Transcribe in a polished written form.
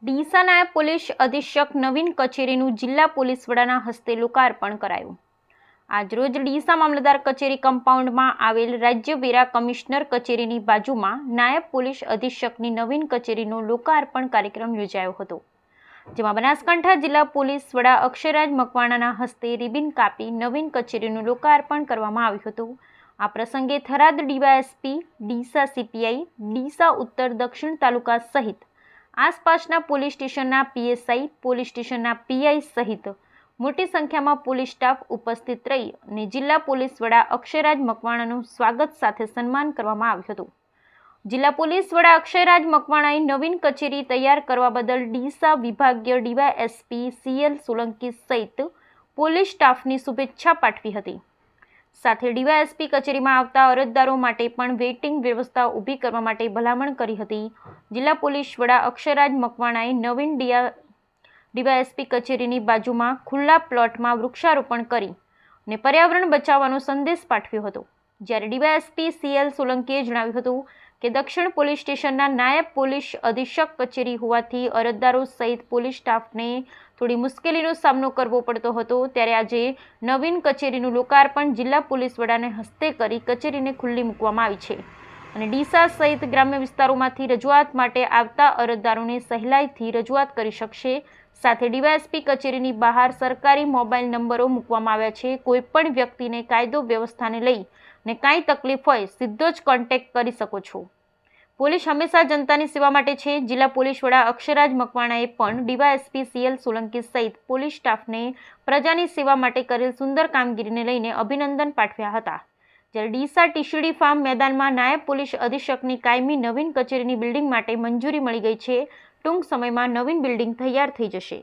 ડીસા નાયબ પોલીસ અધિક્ષક નવીન કચેરીનું જિલ્લા પોલીસ વડાના હસ્તે લોકાર્પણ કરાયું। આજરોજ ડીસા મામલતદાર કચેરી કમ્પાઉન્ડમાં આવેલ રાજ્ય વેરા કમિશનર કચેરીની બાજુમાં નાયબ પોલીસ અધિક્ષકની નવીન કચેરીનો લોકાર્પણ કાર્યક્રમ યોજાયો હતો, જેમાં બનાસકાંઠા જિલ્લા પોલીસ વડા અક્ષયરાજ મકવાણાના હસ્તે રિબિન કાપી નવીન કચેરીનું લોકાર્પણ કરવામાં આવ્યું હતું। આ પ્રસંગે થરાદ ડીવાયએસપી, ડીસા સીપીઆઈ, ડીસા ઉત્તર દક્ષિણ તાલુકા સહિત આસપાસના પોલીસ સ્ટેશનના પીએસઆઈ, પોલીસ સ્ટેશનના પીઆઈ સહિત મોટી સંખ્યામાં પોલીસ સ્ટાફ ઉપસ્થિત રહી અને જિલ્લા પોલીસ વડા અક્ષયરાજ મકવાણાનું સ્વાગત સાથે સન્માન કરવામાં આવ્યું હતું। જિલ્લા પોલીસ વડા અક્ષયરાજ મકવાણાએ નવીન કચેરી તૈયાર કરવા બદલ ડીસા વિભાગીય ડીવાયએસપી સીએલ સોલંકી સહિત પોલીસ સ્ટાફની શુભેચ્છા પાઠવી હતી। સાથે ડીવાયએસપી કચેરીમાં આવતા અરજદારો માટે પણ વેઇટિંગ વ્યવસ્થા ઊભી કરવા માટે ભલામણ કરી હતી। જિલ્લા પોલીસ વડા અક્ષયરાજ મકવાણાએ નવીન ડીવાયએસપી કચેરીની બાજુમાં ખુલ્લા પ્લોટમાં વૃક્ષારોપણ કરી અને પર્યાવરણ બચાવવાનો સંદેશ પાઠવ્યો હતો, જ્યારે ડીવાયએસપી સીએલ સોલંકીએ જણાવ્યું હતું કે દક્ષિણ પોલીસ સ્ટેશનના નાયબ પોલીસ અધિક્ષક કચેરી હોવાથી અરજદારો સહિત પોલીસ સ્ટાફને થોડી મુશ્કેલીનો સામનો કરવો પડતો હતો, ત્યારે આજે નવીન કચેરીનું લોકાર્પણ જિલ્લા પોલીસ વડાને હસ્તે કરી કચેરીને ખુલ્લી મૂકવામાં આવી છે અને ડીસા સહિત ગ્રામ્ય વિસ્તારોમાંથી રજૂઆત માટે આવતા અરજદારોને સહેલાઈથી રજૂઆત કરી શકશે। સાથે ડીવાયએસપી કચેરીની બહાર સરકારી મોબાઈલ નંબરો મૂકવામાં આવ્યા છે। કોઈપણ વ્યક્તિને કાયદો વ્યવસ્થાને લઈ ને કાંઈ તકલીફ હોય સીધો જ કોન્ટેક્ટ કરી શકો છો। પોલીસ હંમેશા જનતાની સેવા માટે છે। જિલ્લા પોલીસ વડા અક્ષયરાજ મકવાણાએ પણ ડીવાયએસપી સીએલ સોલંકી સહિત પોલીસ સ્ટાફને પ્રજાની સેવા માટે કરેલ સુંદર કામગીરીને લઈને અભિનંદન પાઠવ્યા હતા, જ્યારે ડીસા ટીસીડી ફાર્મ મેદાનમાં નાયબ પોલીસ અધિક્ષકની કાયમી નવીન કચેરીની બિલ્ડિંગ માટે મંજૂરી મળી ગઈ છે। ટૂંક સમયમાં નવીન બિલ્ડિંગ તૈયાર થઈ જશે।